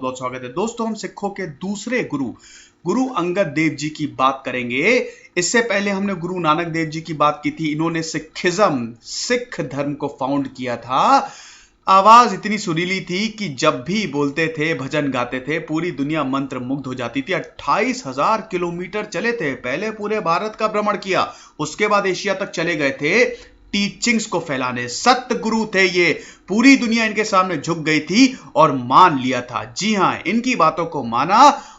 बहुत स्वागत है दोस्तों। हम सिखों के दूसरे गुरु गुरु अंगद देव जी की बात करेंगे। इससे पहले हमने गुरु नानक देव जी की बात की थी। इन्होंने सिख धर्म को फाउंड किया था। आवाज इतनी सुरीली थी कि जब भी बोलते थे, भजन गाते थे, पूरी दुनिया मंत्र मुग्ध हो जाती थी। 28,000 किलोमीटर चले थे। पहले पूरे भारत का भ्रमण किया, उसके बाद एशिया तक चले गए थे टीचिंग्स को फैलाने। सत्य गुरु थे ये। पूरी दुनिया इनके सामने झुक गई थी और मान लिया था। जी हां, इनकी बातों को माना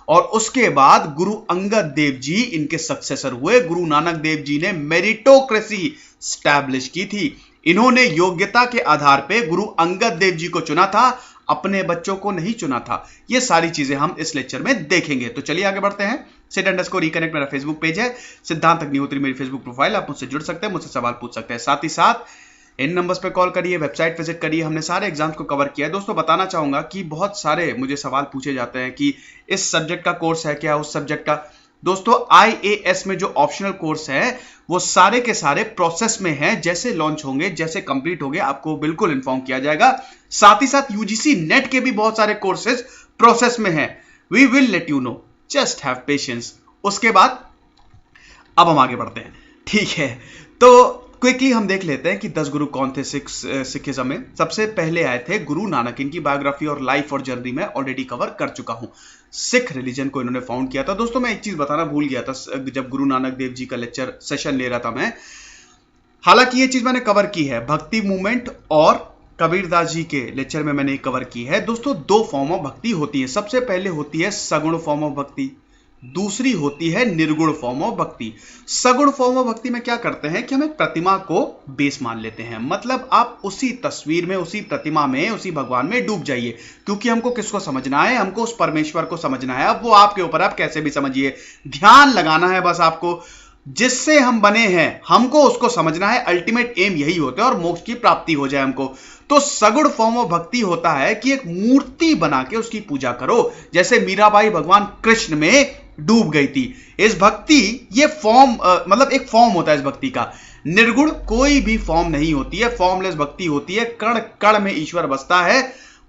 और उसके बाद गुरु अंगद देव जी इनके सक्सेसर हुए। गुरु नानक देव जी ने मेरिटोक्रेसी स्टैब्लिश की थी। इन्होंने योग्यता के आधार पर गुरु अंगद देव जी को चुना था, अपने बच्चों को नहीं चुना था। ये सारी चीजें हम इस लेक्चर में देखेंगे। तो चलिए आगे बढ़ते हैं। @reconnect मेरा फेसबुक पेज है, सिद्धांत अग्निहोत्री मेरी फेसबुक प्रोफाइल। आप मुझसे जुड़ सकते हैं, मुझसे सवाल पूछ सकते हैं। साथ ही साथ इन नंबर्स पे कॉल करिए, वेबसाइट विजिट करिए। हमने सारे एग्जाम्स को कवर किया है। दोस्तों बताना चाहूंगा कि बहुत सारे मुझे सवाल पूछे जाते हैं कि इस सब्जेक्ट का कोर्स है क्या, उस सब्जेक्ट का। दोस्तों IAS में जो ऑप्शनल कोर्स है वो सारे के सारे प्रोसेस में हैं। जैसे लॉन्च होंगे, जैसे कंप्लीट होंगे, आपको बिल्कुल इन्फॉर्म किया जाएगा। साथ ही साथ UGC नेट के भी बहुत सारे कोर्सेज प्रोसेस में हैं। We will let you know, just have patience. उसके बाद अब हम आगे बढ़ते हैं, ठीक है। तो क्विकली हम देख लेते हैं कि 10 गुरु कौन थे सिखिज्म में। सबसे पहले आए थे गुरु नानक। इनकी बायोग्राफी और लाइफ और जर्नी में ऑलरेडी कवर कर चुका हूं। सिख रिलीजन को इन्होंने फाउंड किया था। दोस्तों मैं एक चीज बताना भूल गया था जब गुरु नानक देव जी का लेक्चर सेशन ले रहा था मैं। हालांकि ये चीज मैंने कवर की है, भक्ति मूवमेंट और कबीरदास जी के लेक्चर में मैंने कवर की है। दोस्तों 2 फॉर्म ऑफ भक्ति होती है। सबसे पहले होती है सगुण फॉर्म ऑफ भक्ति, दूसरी होती है निर्गुण फॉर्म ऑफ भक्ति। सगुण फॉर्म ऑफ भक्ति में क्या करते हैं कि हम एक प्रतिमा को बेस मान लेते हैं। मतलब आप उसी तस्वीर में, उसी प्रतिमा में, उसी भगवान में डूब जाइए, क्योंकि हमको किसको समझना है, हमको उस परमेश्वर को समझना है। अब वो आपके ऊपर, आप कैसे भी समझिए, ध्यान लगाना है बस आपको। जिससे हम बने हैं हमको उसको समझना है। अल्टीमेट एम यही होता है और मोक्ष की प्राप्ति हो जाए हमको। तो सगुण फॉर्म ऑफ भक्ति होता है कि एक मूर्ति बना के उसकी पूजा करो। जैसे मीराबाई भगवान कृष्ण में डूब गई थी। इस भक्ति, ये फॉर्म मतलब एक फॉर्म होता है इस भक्ति का। निर्गुण कोई भी फॉर्म नहीं होती है, फॉर्मलेस भक्ति होती है। कण कण में ईश्वर बसता है।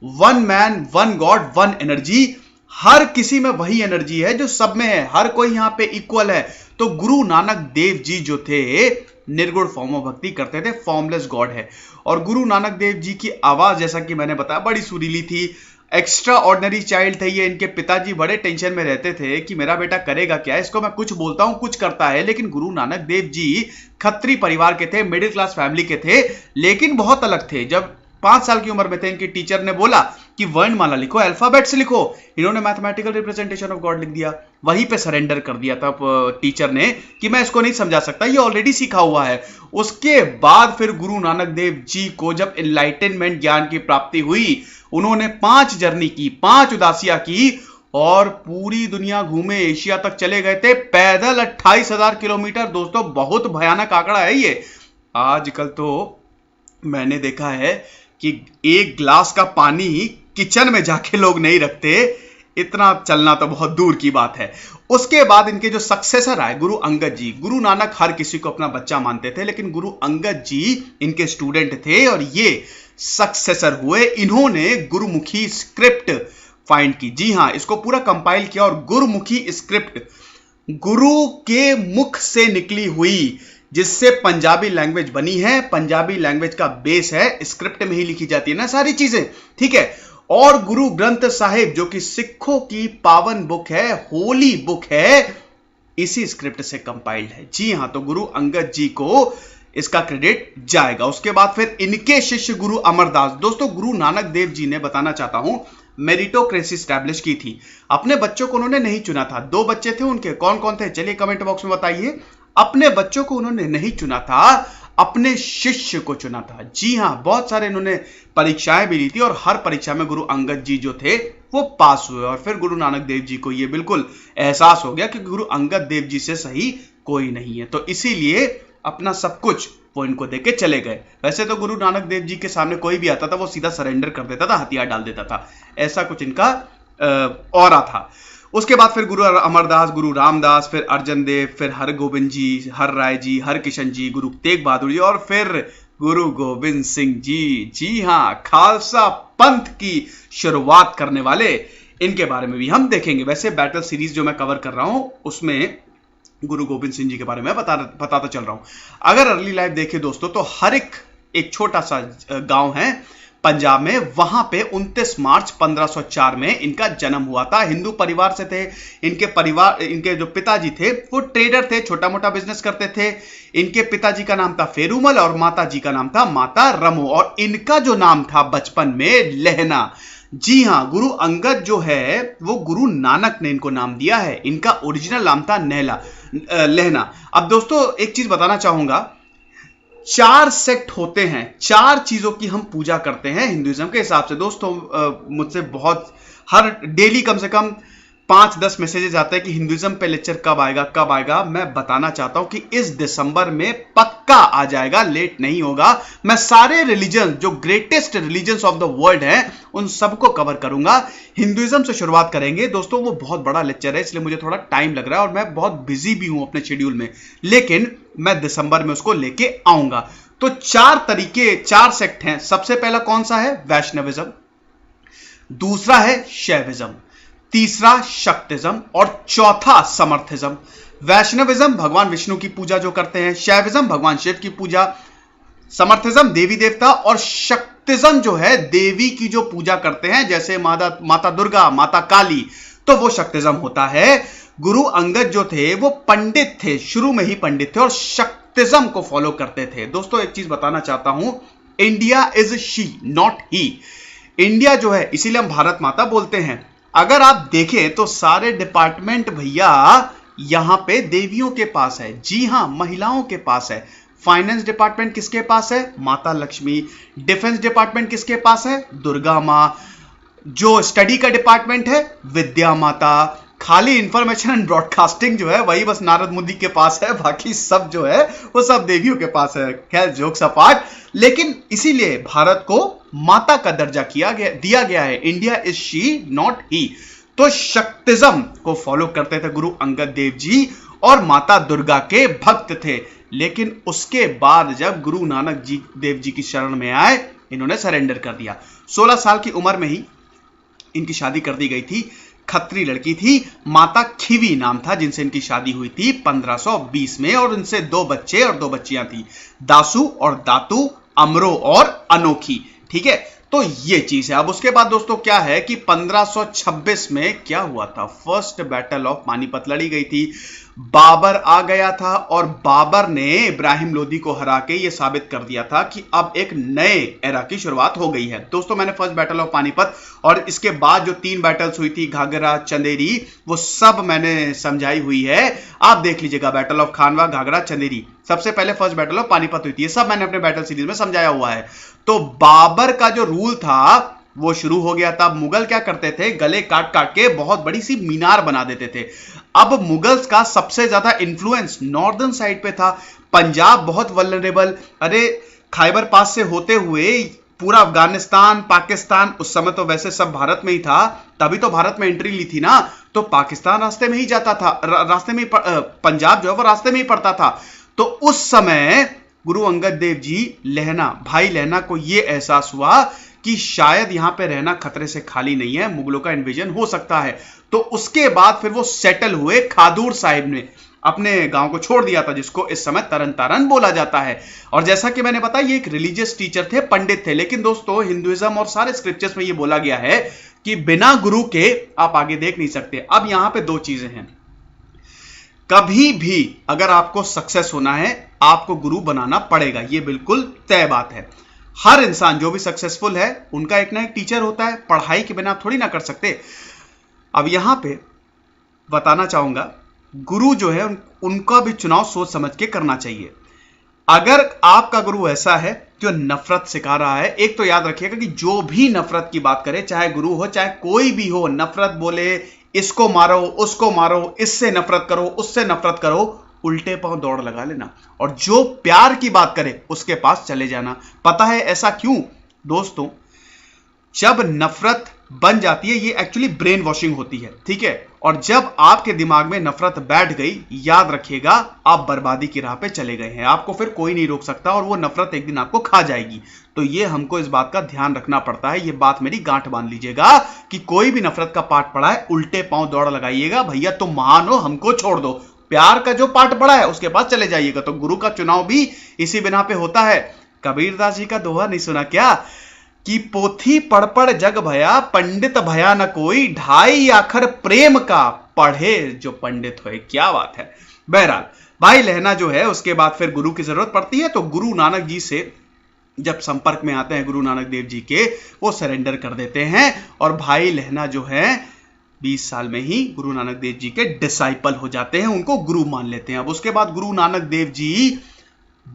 One man, one god, one energy. हर किसी में वही एनर्जी है जो सब में है। हर कोई यहां पे इक्वल है। तो गुरु नानक देव जी जो थे निर्गुण फॉर्म ऑफ भक्ति करते थे, फॉर्मलेस गॉड है। और गुरु नानक देव जी की आवाज, जैसा कि मैंने बताया, बड़ी सुरीली थी। एक्स्ट्रा ऑर्डिनरी चाइल्ड थे ये। इनके पिताजी बड़े टेंशन में रहते थे कि मेरा बेटा करेगा क्या, इसको मैं कुछ बोलता हूं कुछ करता है। लेकिन गुरु नानक देव जी खत्री परिवार के थे, मिडिल क्लास फैमिली के थे, लेकिन बहुत अलग थे। जब 5 साल की उम्र में थे, इनके टीचर ने बोला कि वर्णमाला लिखो, अल्फाबेट से लिखो। इन्होंने मैथमेटिकल रिप्रेजेंटेशन ऑफ गॉड लिख दिया। वहीं पे सरेंडर कर दिया था टीचर ने कि मैं इसको नहीं समझा सकता, ये ऑलरेडी सीखा हुआ है। उसके बाद फिर गुरु नानक देव जी को जब एनलाइटनमेंट ज्ञान की प्राप्ति हुई, उन्होंने 5 जर्नी की, 5 उदासियां की और पूरी दुनिया घूमे, एशिया तक चले गए थे पैदल। 28,000 किलोमीटर। दोस्तों बहुत भयानक आंकड़ा है ये। आजकल तो मैंने देखा है कि एक ग्लास का पानी किचन में जाके लोग नहीं रखते। इतना चलना तो बहुत दूर की बात है। उसके बाद इनके जो सक्सेसर आए गुरु अंगद जी। गुरु नानक हर किसी को अपना बच्चा मानते थे, लेकिन गुरु अंगद जी इनके स्टूडेंट थे और ये सक्सेसर हुए। इन्होंने गुरुमुखी स्क्रिप्ट फाइंड की। जी हां, इसको पूरा कंपाइल किया। और गुरुमुखी स्क्रिप्ट गुरु के मुख से निकली हुई, जिससे पंजाबी लैंग्वेज बनी है। पंजाबी लैंग्वेज का बेस है, स्क्रिप्ट में ही लिखी जाती है ना सारी चीजें, ठीक है। और गुरु ग्रंथ साहिब जो कि सिखों की पावन बुक है, होली बुक है, इसी स्क्रिप्ट से कंपाइल्ड है। जी हां, तो गुरु अंगद जी को इसका क्रेडिट जाएगा। उसके बाद फिर इनके शिष्य गुरु अमरदास। दोस्तों गुरु नानक देव जी ने, बताना चाहता हूं, मेरिटोक्रेसी स्टैब्लिश की थी। अपने बच्चों को उन्होंने नहीं चुना था। 2 बच्चे थे उनके। कौन कौन थे चलिए कमेंट बॉक्स में बताइए। अपने बच्चों को उन्होंने नहीं चुना था, अपने शिष्य को चुना था। जी हां, बहुत सारे इन्होंने परीक्षाएं भी ली थी और हर परीक्षा में गुरु अंगद जी जो थे वो पास हुए। और फिर गुरु नानक देव जी को ये बिल्कुल एहसास हो गया कि गुरु अंगद देव जी से सही कोई नहीं है, तो इसीलिए अपना सब कुछ वो इनको देके चले गए। वैसे तो गुरु नानक देव जी के सामने कोई भी आता था वो सीधा सरेंडर कर देता था, हथियार डाल देता था। ऐसा कुछ इनका ऑरा था। उसके बाद फिर गुरु अमरदास, गुरु रामदास, फिर अर्जन देव, फिर हरगोबिंद जी, हर राय जी, हरकिशन जी, गुरु तेग बहादुर जी और फिर गुरु गोविंद सिंह जी। जी हां, खालसा पंथ की शुरुआत करने वाले इनके बारे में भी हम देखेंगे। वैसे बैटल सीरीज जो मैं कवर कर रहा हूं उसमें गुरु गोविंद सिंह जी के बारे में बताता चल रहा हूं। अगर अर्ली लाइफ देखें दोस्तों तो हर एक छोटा सा गांव है पंजाब में, वहां पे 29 मार्च 1504 में इनका जन्म हुआ था। हिंदू परिवार से थे। इनके जो पिताजी थे वो ट्रेडर थे, छोटा मोटा बिजनेस करते थे। इनके पिताजी का नाम था फेरूमल और माता जी का नाम था माता रमो, और इनका जो नाम था बचपन में लहना। जी हां, गुरु अंगद जो है वो गुरु नानक ने इनको नाम दिया है। इनका ओरिजिनल नाम था लहना। अब दोस्तों एक चीज बताना चाहूंगा, 4 सेक्ट होते हैं, 4 चीजों की हम पूजा करते हैं हिंदुइज्म के हिसाब से। दोस्तों मुझसे बहुत हर डेली कम से कम 5-10 मैसेजेस आते हैं कि हिंदुइज्म पे लेक्चर कब आएगा। मैं बताना चाहता हूं कि इस दिसंबर में पक्का आ जाएगा, लेट नहीं होगा। मैं सारे रिलीजन जो greatest religions of the world हैं उन सबको कवर करूंगा। हिंदुइज्म से शुरुआत करेंगे दोस्तों, वो बहुत बड़ा लेक्चर है इसलिए मुझे थोड़ा टाइम लग रहा है और मैं बहुत बिजी भी हूं अपने शेड्यूल में, लेकिन मैं दिसंबर में उसको लेके आऊंगा। तो 4 सेक्ट हैं। सबसे पहला कौन सा है? वैष्णविज्म। दूसरा है शैविज्म, तीसरा शक्तिज्म और चौथा समर्थिज्म। वैष्णविज्म भगवान विष्णु की पूजा जो करते हैं, शैविज्म भगवान शिव की पूजा, समर्थिज्म देवी देवता, और शक्तिज्म जो है देवी की जो पूजा करते हैं जैसे माता दुर्गा, माता काली, तो वो शक्तिज्म होता है। गुरु अंगद जो थे वो पंडित थे, शुरू में ही पंडित थे और शक्तिज्म को फॉलो करते थे। दोस्तों एक चीज बताना चाहता हूं, India is she not he. India जो है इसीलिए हम भारत माता बोलते हैं। अगर आप देखें तो सारे डिपार्टमेंट भैया यहां पे देवियों के पास है। जी हां, महिलाओं के पास है। फाइनेंस डिपार्टमेंट किसके पास है? माता लक्ष्मी। डिफेंस डिपार्टमेंट किसके पास है? दुर्गा मां। जो स्टडी का डिपार्टमेंट है विद्या माता। खाली इंफॉर्मेशन एंड ब्रॉडकास्टिंग जो है वही बस नारद मुनि के पास है, बाकी सब जो है वो सब देवियों के पास है। खैर जोक्स अपार्ट, लेकिन इसीलिए भारत को माता का दर्जा दिया गया है। इंडिया इज शी नॉट ही। तो शक्तिज्म को फॉलो करते थे गुरु अंगद देव जी और माता दुर्गा के भक्त थे। लेकिन उसके बाद जब गुरु नानक देव जी की शरण में आए, इन्होंने सरेंडर कर दिया। 16 साल की उम्र में ही इनकी शादी कर दी गई थी। खत्री लड़की थी, माता खिवी नाम था जिनसे इनकी शादी हुई थी 1520 में, और इनसे 2 बच्चे और 2 बच्चियां थी, दासू और दातू, अमरो और अनोखी। ठीक है, तो ये चीज है। अब उसके बाद दोस्तों क्या है कि 1526 में क्या हुआ था? फर्स्ट बैटल ऑफ पानीपत लड़ी गई थी। बाबर आ गया था और बाबर ने इब्राहिम लोदी को हरा के ये साबित कर दिया था कि अब एक नए एरा की शुरुआत हो गई है। दोस्तों मैंने फर्स्ट बैटल ऑफ पानीपत और इसके बाद जो 3 बैटल्स हुई थी, घाघरा, चंदेरी, वो सब मैंने समझाई हुई है। आप देख लीजिएगा, बैटल ऑफ खानवा, घाघरा, चंदेरी, सबसे पहले फर्स्ट बैटल ऑफ पानीपत हुई थी। ये सब मैंने अपने बैटल सीरीज में समझाया हुआ है। तो बाबर का जो रूल था वो शुरू हो गया था। मुगल क्या करते थे? गले काट काट के बहुत बड़ी सी मीनार बना देते थे। अब मुगल्स का सबसे ज्यादा इंफ्लुएंस नॉर्दर्न साइड पे था। पंजाब बहुत वल्नरेबल, अरे खैबर पास से होते हुए पूरा अफगानिस्तान, पाकिस्तान, उस समय तो वैसे सब भारत में ही था, तभी तो भारत में एंट्री ली थी ना, तो पाकिस्तान रास्ते में ही जाता था, रास्ते में पंजाब जो है वो रास्ते में ही पड़ता था। तो उस समय गुरु अंगद देव जी भाई लहना को यह एहसास हुआ कि शायद यहां पे रहना खतरे से खाली नहीं है, मुगलों का इन्वेजन हो सकता है। तो उसके बाद फिर वो सेटल हुए खादूर साहिब में, अपने गांव को छोड़ दिया था जिसको इस समय तरन तारण बोला जाता है। और जैसा कि मैंने बताया ये एक रिलीजियस टीचर थे, पंडित थे। लेकिन दोस्तों हिंदुइज्म और सारे स्क्रिप्चर्स में ये बोला गया है कि बिना गुरु के आप आगे देख नहीं सकते। अब यहां पे 2 चीजें हैं। कभी भी अगर आपको सक्सेस होना है आपको गुरु बनाना पड़ेगा, ये बिल्कुल तय बात है। हर इंसान जो भी सक्सेसफुल है उनका एक ना एक टीचर होता है, पढ़ाई के बिना आप थोड़ी ना कर सकते। अब यहां पे बताना चाहूंगा, गुरु जो है उनका भी चुनाव सोच समझ के करना चाहिए। अगर आपका गुरु ऐसा है जो नफरत सिखा रहा है, एक तो याद रखिएगा कि जो भी नफरत की बात करे, चाहे गुरु हो चाहे कोई भी हो, नफरत बोले, इसको मारो, उसको मारो, इससे नफरत करो, उससे नफरत करो, उल्टे पांव दौड़ लगा लेना। और जो प्यार की बात करे उसके पास चले जाना। पता है ऐसा क्यों? दोस्तों जब नफरत बन जाती है, ये एक्चुअली ब्रेन वॉशिंग होती है, ठीक है। और जब आपके दिमाग में नफरत बैठ गई, याद रखिएगा आप बर्बादी की राह पे चले गए हैं, आपको फिर कोई नहीं रोक सकता और वो नफरत एक दिन आपको खा जाएगी। तो ये हमको इस बात का ध्यान रखना पड़ता है, ये बात मेरी गांठ बांध लीजिएगा कि कोई भी नफरत का पाठ पढ़ा है उल्टे पांव दौड़ लगाइएगा, भैया तुम महान हो हमको छोड़ दो, प्यार का जो पाठ पढ़ा है उसके बाद चले जाइएगा। तो गुरु का चुनाव भी इसी बिना पे होता है। कबीरदास जी का दोहा नहीं सुना क्या कि पोथी पढ़ पढ़ जग भया, पंडित भया न कोई, ढाई आखर प्रेम का पढ़े जो पंडित होए। क्या बात है। बहरहाल भाई लहना जो है उसके बाद फिर गुरु की जरूरत पड़ती है, तो गुरु नानक जी से जब संपर्क में आते हैं गुरु नानक देव जी के, वो सरेंडर कर देते हैं और भाई लहना जो है 20 साल में ही गुरु नानक देव जी के डिसाइपल हो जाते हैं, उनको गुरु मान लेते हैं। अब उसके बाद गुरु नानक देव जी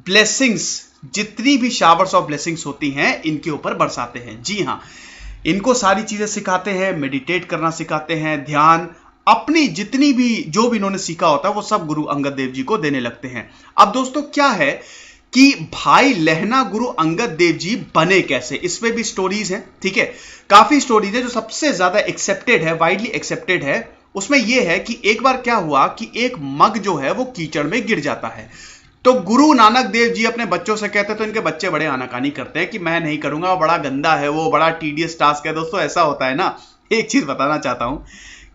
ब्लेसिंग्स, जितनी भी शावर्स ऑफ ब्लेसिंग्स होती हैं इनके ऊपर बरसाते हैं। जी हां, इनको सारी चीजें सिखाते हैं, मेडिटेट करना सिखाते हैं, ध्यान, अपनी जितनी भी जो भी इन्होंने सीखा होता है वो सब गुरु अंगद देव जी को देने लगते हैं। अब दोस्तों क्या है कि भाई लहना गुरु अंगद देव जी बने कैसे, इसमें भी स्टोरीज हैं, ठीक है। काफी स्टोरीज है, जो सबसे ज्यादा एक्सेप्टेड है, वाइडली एक्सेप्टेड है, उसमें यह है कि एक बार क्या हुआ कि एक मग जो है वो कीचड़ में गिर जाता है। तो गुरु नानक देव जी अपने बच्चों से कहते हैं, तो इनके बच्चे बड़े आनाकानी करते हैं कि मैं नहीं करूंगा, वो बड़ा गंदा है, वो बड़ा टीडियस टास्क है। दोस्तों ऐसा होता है ना, एक चीज बताना चाहता हूं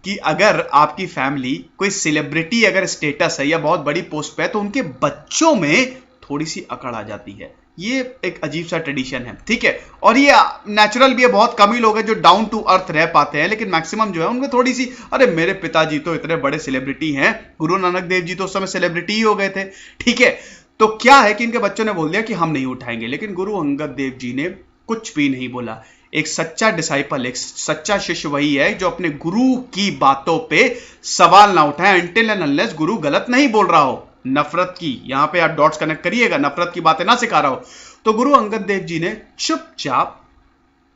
कि अगर आपकी फैमिली कोई सेलिब्रिटी अगर स्टेटस है या बहुत बड़ी पोस्ट पे है, तो उनके बच्चों में थोड़ी सी अकड़ आ जाती है। ये एक अजीब सा ट्रेडिशन है, ठीक है। और ये नेचुरल भी है, बहुत कम ही लोग हैं जो डाउन टू अर्थ रह पाते हैं, लेकिन मैक्सिमम जो है उनमें थोड़ी सी, अरे मेरे पिताजी तो इतने बड़े सेलिब्रिटी हैं, गुरु नानक देव जी तो उस समय सेलिब्रिटी ही हो गए थे, ठीक है। तो क्या है कि इनके बच्चों ने बोल दिया कि हम नहीं उठाएंगे, लेकिन गुरु अंगद देव जी ने कुछ भी नहीं बोला। एक सच्चा डिसाइपल, एक सच्चा शिष्य वही है जो अपने गुरु की बातों पे सवाल ना उठाए अनटिल एंड अनलेस गुरु गलत नहीं बोल रहा हो। नफरत की, यहां पे आप डॉट्स कनेक्ट करिएगा, नफरत की बातें ना सिखा रहा हो। तो गुरु अंगद देव जी ने चुपचाप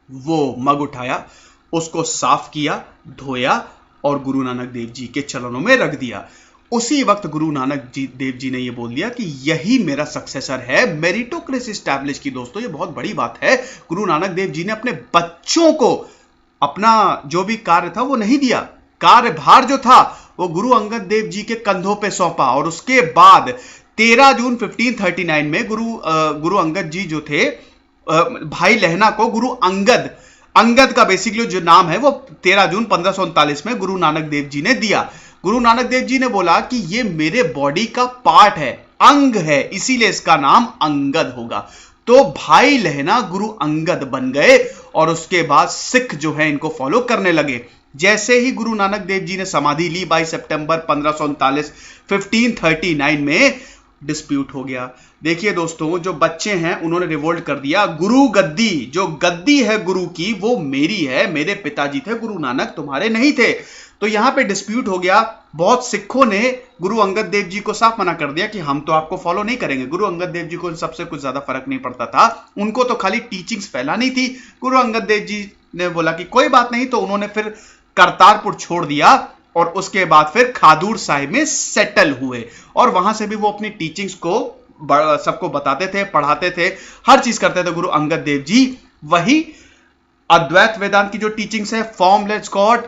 वो मग उठाया, उसको साफ किया, धोया और गुरु नानक देव जी के चरणों में रख दिया। उसी वक्त गुरु नानक देव जी ने यह बोल दिया कि यही मेरा सक्सेसर है। मेरिटोक्रेसी स्टैब्लिश की दोस्तों, ये बहुत बड़ी बात है। गुरु नानक देव जी ने अपने बच्चों को अपना जो भी कार्य था वो नहीं दिया, कार्यभार जो था वो गुरु अंगद देव जी के कंधों पे सौंपा। और उसके बाद 13 जून 1539 में गुरु अंगद जी जो थे, भाई लहना को गुरु अंगद का बेसिकली जो नाम है वो 13 जून 1539 में गुरु नानक देव जी ने दिया। गुरु नानक देव जी ने बोला कि ये मेरे बॉडी का पार्ट है, अंग है, इसीलिए इसका नाम अंगद होगा। तो भाई लहना गुरु अंगद बन गए और उसके बाद सिख जो है इनको फॉलो करने लगे। जैसे ही गुरु नानक देव जी ने समाधि ली 22 सितंबर 1539 में डिस्प्यूट हो गया। देखिए दोस्तों, जो बच्चे हैं उन्होंने रिवोल्ट कर दिया, गुरु गद्दी, जो गद्दी है गुरु की वो मेरी है, मेरे पिताजी थे गुरु नानक, तुम्हारे नहीं थे। तो यहां पे डिस्प्यूट हो गया। बहुत सिखों ने गुरु अंगद देव जी को साफ मना कर दिया कि हम तो आपको फॉलो नहीं करेंगे। गुरु अंगद देव जी को सबसे कुछ ज्यादा फर्क नहीं पड़ता था, उनको तो खाली टीचिंग्स फैलानी थी। गुरु अंगद देव जी ने बोला कि कोई बात नहीं, तो उन्होंने फिर करतारपुर छोड़ दिया और उसके बाद फिर खादूर साहिब में सेटल हुए और वहां से भी वो अपनी टीचिंग्स को सबको बताते थे, पढ़ाते थे, हर चीज करते थे गुरु अंगद देव जी। वही अद्वैत वेदांत की जो टीचिंग्स है, formless God,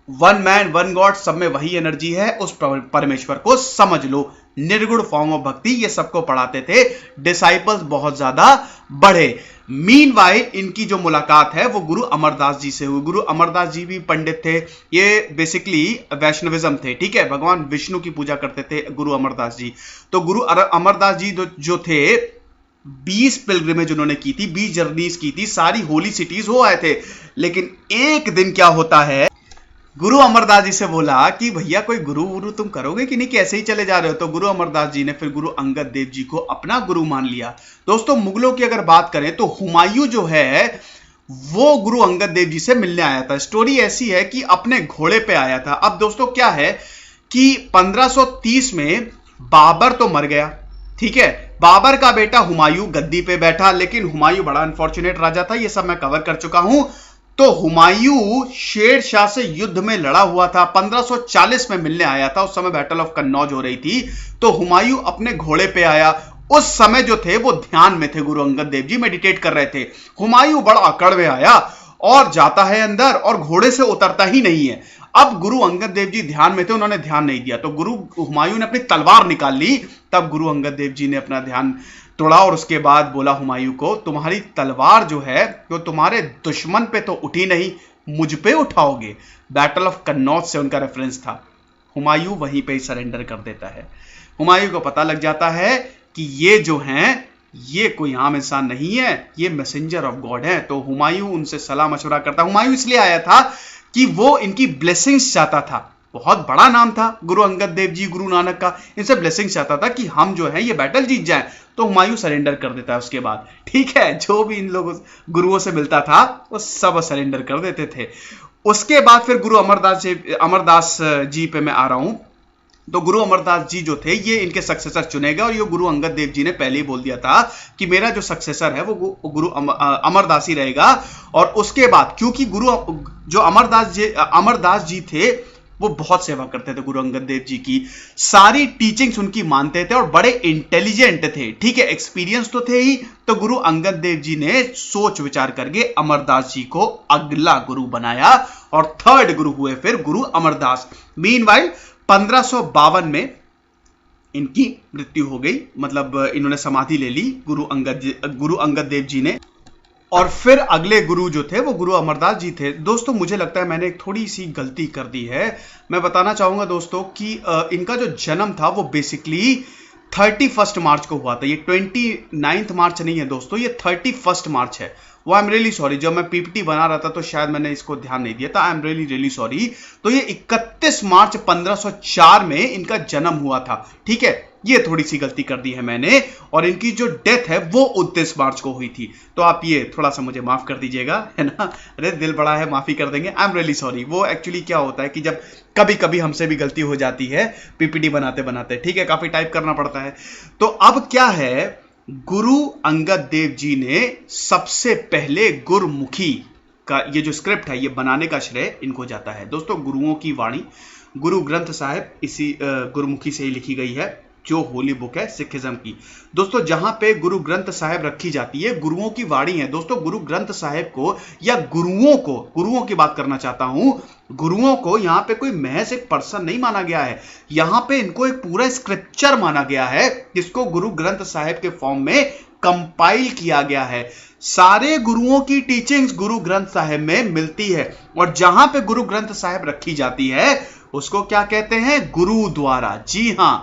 one man one God, सब में वही एनर्जी है, उस परमेश्वर को समझ लो, निर्गुण फॉर्म ऑफ भक्ति, ये सबको पढ़ाते थे। डिसाइपल्स बहुत ज्यादा बढ़े। मीनवाइल इनकी जो मुलाकात है वो गुरु अमरदास जी से हुई। गुरु अमरदास जी भी पंडित थे, ये बेसिकली वैष्णविज्म थे, ठीक है, भगवान विष्णु की पूजा करते थे गुरु अमरदास जी। तो गुरु अमरदास जी जो थे 20 पिलग्रिमेज उन्होंने की थी, 20 जर्नीज की थी, सारी होली सिटीज हो आए थे। लेकिन एक दिन क्या होता है, गुरु अमरदास जी से बोला कि भैया कोई गुरु तुम करोगे कि नहीं, कि ऐसे ही चले जा रहे हो। तो गुरु अमरदास जी ने फिर गुरु अंगद देव जी को अपना गुरु मान लिया। दोस्तों मुगलों की अगर बात करें तो हुमायूं जो है वो गुरु अंगद देव जी से मिलने आया था। स्टोरी ऐसी है कि अपने घोड़े पे आया था। अब दोस्तों क्या है कि 1530 में बाबर तो मर गया, ठीक है, बाबर का बेटा हुमायूं गद्दी पे बैठा, लेकिन हुमायूं बड़ा अनफॉर्चुनेट राजा था, ये सब मैं कवर कर चुका हूं। तो हुमायूं शेर शाह से युद्ध में लड़ा हुआ था, 1540 में मिलने आया था, उस समय बैटल ऑफ कन्नौज हो रही थी। तो हुमायूं अपने घोड़े पे आया, उस समय जो थे वो ध्यान में थे, गुरु अंगद देव जी मेडिटेट कर रहे थे। हुमायूं बड़ा अकड़ में आया और जाता है अंदर और घोड़े से उतरता ही नहीं है। अब गुरु अंगद देव जी ध्यान में थे, उन्होंने ध्यान नहीं दिया, तो गुरु हुमायूं ने अपनी तलवार निकाल ली। तब गुरु अंगद देव जी ने अपना ध्यान तोड़ा और उसके बाद बोला हुमायूं को, तुम्हारी तलवार जो है तो तुम्हारे दुश्मन पे तो उठी नहीं, मुझ पे उठाओगे। बैटल ऑफ कन्नौज से उनका रेफरेंस था। हुमायूं वहीं पे ही सरेंडर कर देता है। हुमायूं को पता लग जाता है कि ये जो हैं ये कोई आम इंसान नहीं है, ये मैसेंजर ऑफ गॉड है। तो हुमायूं उनसे सलाह मशवरा करता। हुमायूं इसलिए आया था कि वो इनकी ब्लेसिंग्स चाहता था। बहुत बड़ा नाम था गुरु अंगद देव जी, गुरु नानक का, इनसे ब्लेसिंग्स चाहता था कि हम जो है ये बैटल जीत जाएं। तो हुमायूं सरेंडर कर देता है उसके बाद। ठीक है, जो भी इन लोगों गुरुओं से मिलता था वो सब सरेंडर कर देते थे। उसके बाद फिर गुरु अमरदास जी पे मैं आ रहा हूं। तो गुरु अमरदास जी जो थे ये इनके सक्सेसर चुने गए और ये गुरु अंगद देव जी ने पहले ही बोल दिया था कि मेरा जो सक्सेसर है वो गुरु अमरदास ही रहेगा। और उसके बाद क्योंकि गुरु जो अमरदास जी थे वो बहुत सेवा करते थे गुरु अंगद देव जी की, सारी टीचिंग्स उनकी मानते थे और बड़े इंटेलिजेंट थे। ठीक है, एक्सपीरियंस तो थे ही। तो गुरु अंगद देव जी ने सोच विचार करके अमरदास जी को अगला गुरु बनाया और थर्ड गुरु हुए फिर गुरु अमरदास। मीनवाइल 1552 में इनकी मृत्यु हो गई, मतलब इन्होंने समाधि ले ली गुरु अंगद देव जी ने। और फिर अगले गुरु जो थे वो गुरु अमरदास जी थे। दोस्तों मुझे लगता है मैंने एक थोड़ी सी गलती कर दी है। मैं बताना चाहूंगा दोस्तों कि इनका जो जन्म था वो बेसिकली 31 मार्च को हुआ था। ये 29 मार्च नहीं है दोस्तों, ये 31 मार्च है। वो आई एम रियली सॉरी, जब मैं पीपीटी बना रहा था तो शायद मैंने इसको ध्यान नहीं दिया था। I am really sorry. तो ये 31 मार्च 1504 में इनका जन्म हुआ था। ठीक है, ये थोड़ी सी गलती कर दी है मैंने। और इनकी जो डेथ है वो 29 मार्च को हुई थी। तो आप ये थोड़ा सा मुझे माफ कर दीजिएगा, है ना। अरे दिल बड़ा है, माफी कर देंगे। I am really sorry. वो एक्चुअली क्या होता है कि जब कभी कभी हमसे भी गलती हो जाती है पीपीटी बनाते बनाते, ठीक है, काफी टाइप करना पड़ता है। तो अब क्या है, गुरु अंगद देव जी ने सबसे पहले गुरुमुखी का ये जो स्क्रिप्ट है ये बनाने का श्रेय इनको जाता है। दोस्तों गुरुओं की वाणी गुरु ग्रंथ साहिब इसी गुरुमुखी से ही लिखी गई है, जो होली बुक है सिखिज्म की। दोस्तों जहां पे गुरु ग्रंथ साहिब रखी जाती है, गुरुओं की वाणी है। दोस्तों गुरु ग्रंथ साहिब को या गुरुओं की बात करना चाहता हूं, गुरुओं को यहां पे कोई महज एक पर्सन नहीं माना गया है। यहां पे इनको एक पूरा स्क्रिप्चर माना गया है जिसको गुरु ग्रंथ साहिब के फॉर्म में कंपाइल किया गया है। सारे गुरुओं की टीचिंग्स गुरु ग्रंथ साहिब में मिलती है और जहां पे गुरु ग्रंथ साहिब रखी जाती है उसको क्या कहते हैं, गुरुद्वारा। जी हां,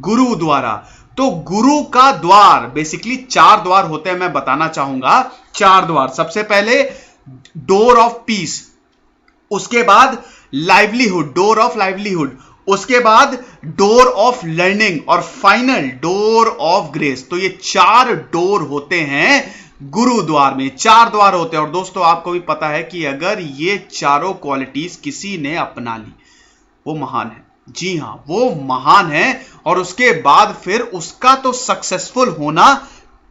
गुरुद्वारा। तो गुरु का द्वार बेसिकली 4 द्वार होते हैं, मैं बताना चाहूंगा 4 द्वार। सबसे पहले डोर ऑफ पीस, उसके बाद लाइवलीहुड, डोर ऑफ लाइवलीहुड, उसके बाद डोर ऑफ लर्निंग और फाइनल डोर ऑफ ग्रेस। तो ये 4 डोर होते हैं गुरुद्वार में, 4 द्वार होते हैं। और दोस्तों आपको भी पता है कि अगर ये चारों क्वालिटीज किसी ने अपना ली वो महान है। जी हां, वो महान है और उसके बाद फिर उसका तो सक्सेसफुल होना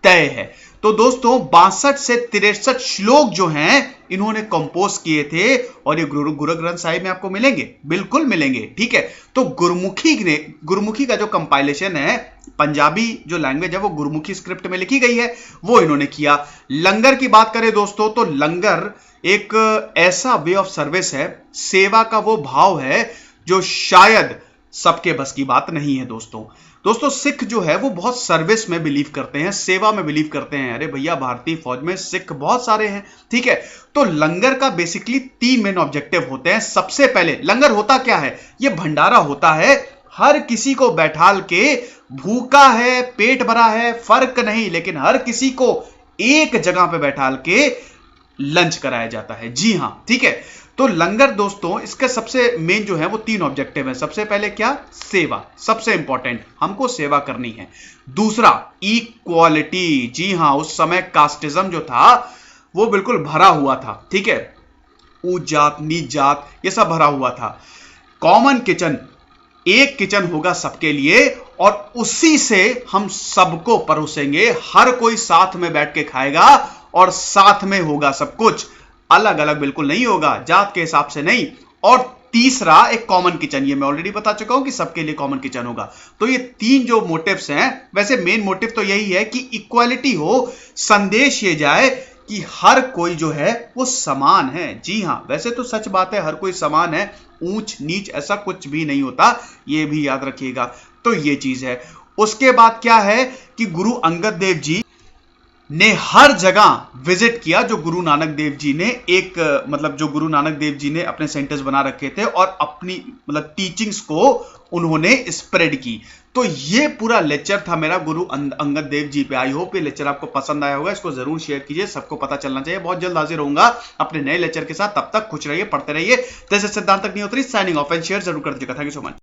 तय है। तो दोस्तों 62 से 63 श्लोक जो हैं इन्होंने कंपोज किए थे और ये गुरु ग्रंथ साहिब में आपको मिलेंगे, बिल्कुल मिलेंगे। ठीक है, तो गुरुमुखी का जो कंपाइलेशन है, पंजाबी जो लैंग्वेज है वो गुरुमुखी स्क्रिप्ट में लिखी गई है, वो इन्होंने किया। लंगर की बात करें दोस्तों तो लंगर एक ऐसा वे ऑफ सर्विस है, सेवा का वो भाव है जो शायद सबके बस की बात नहीं है। दोस्तों सिख जो है वो बहुत सर्विस में बिलीव करते हैं, सेवा में बिलीव करते हैं। अरे भैया, भारतीय फौज में सिख बहुत सारे हैं। ठीक है, तो लंगर का बेसिकली 3 मेन ऑब्जेक्टिव होते हैं। सबसे पहले लंगर होता क्या है, ये भंडारा होता है। हर किसी को बैठाल के, भूखा है पेट भरा है फर्क नहीं, लेकिन हर किसी को एक जगह पे बैठाल के लंच कराया जाता है। जी हां, ठीक है। तो लंगर दोस्तों इसका सबसे मेन जो है वो 3 ऑब्जेक्टिव है। सबसे पहले क्या, सेवा, सबसे इंपॉर्टेंट, हमको सेवा करनी है। दूसरा इक्वालिटी, जी हां, उस समय कास्टिज्म जो था वो बिल्कुल भरा हुआ था। ठीक है, ऊंच जात नीच जात ये सब भरा हुआ था। कॉमन किचन, एक किचन होगा सबके लिए और उसी से हम सबको परोसेंगे। हर कोई साथ में बैठ के खाएगा और साथ में होगा सब कुछ, अलग अलग बिल्कुल नहीं होगा, जात के हिसाब से नहीं। और तीसरा एक कॉमन किचन, ये मैं ऑलरेडी बता चुका हूं कि सबके लिए कॉमन किचन होगा। तो ये 3 जो मोटिव्स हैं, वैसे मेन मोटिव तो यही है कि इक्वालिटी हो, संदेश ये जाए कि हर कोई जो है वो समान है। जी हां, वैसे तो सच बात है, हर कोई समान है, ऊंच नीच ऐसा कुछ भी नहीं होता, ये भी याद रखिएगा। तो ये चीज है। उसके बाद क्या है कि गुरु अंगद देव जी ने हर जगह विजिट किया, जो गुरु नानक देव जी ने जो गुरु नानक देव जी ने अपने सेंटर्स बना रखे थे और अपनी टीचिंग्स को उन्होंने स्प्रेड की। तो ये पूरा लेक्चर था मेरा गुरु अंगद देव जी पे। आई होप ये लेक्चर आपको पसंद आया होगा, इसको जरूर शेयर कीजिए, सबको पता चलना चाहिए। बहुत जल्द हाजिर होऊंगा अपने नए लेक्चर के साथ, तब तक खुश रहिए, पढ़ते रहिए। जैसे सिद्धांत तक नहीं होती, साइनिंग ऑफ एंड शेयर जरूर कर दीजिएगा। Thank you so much.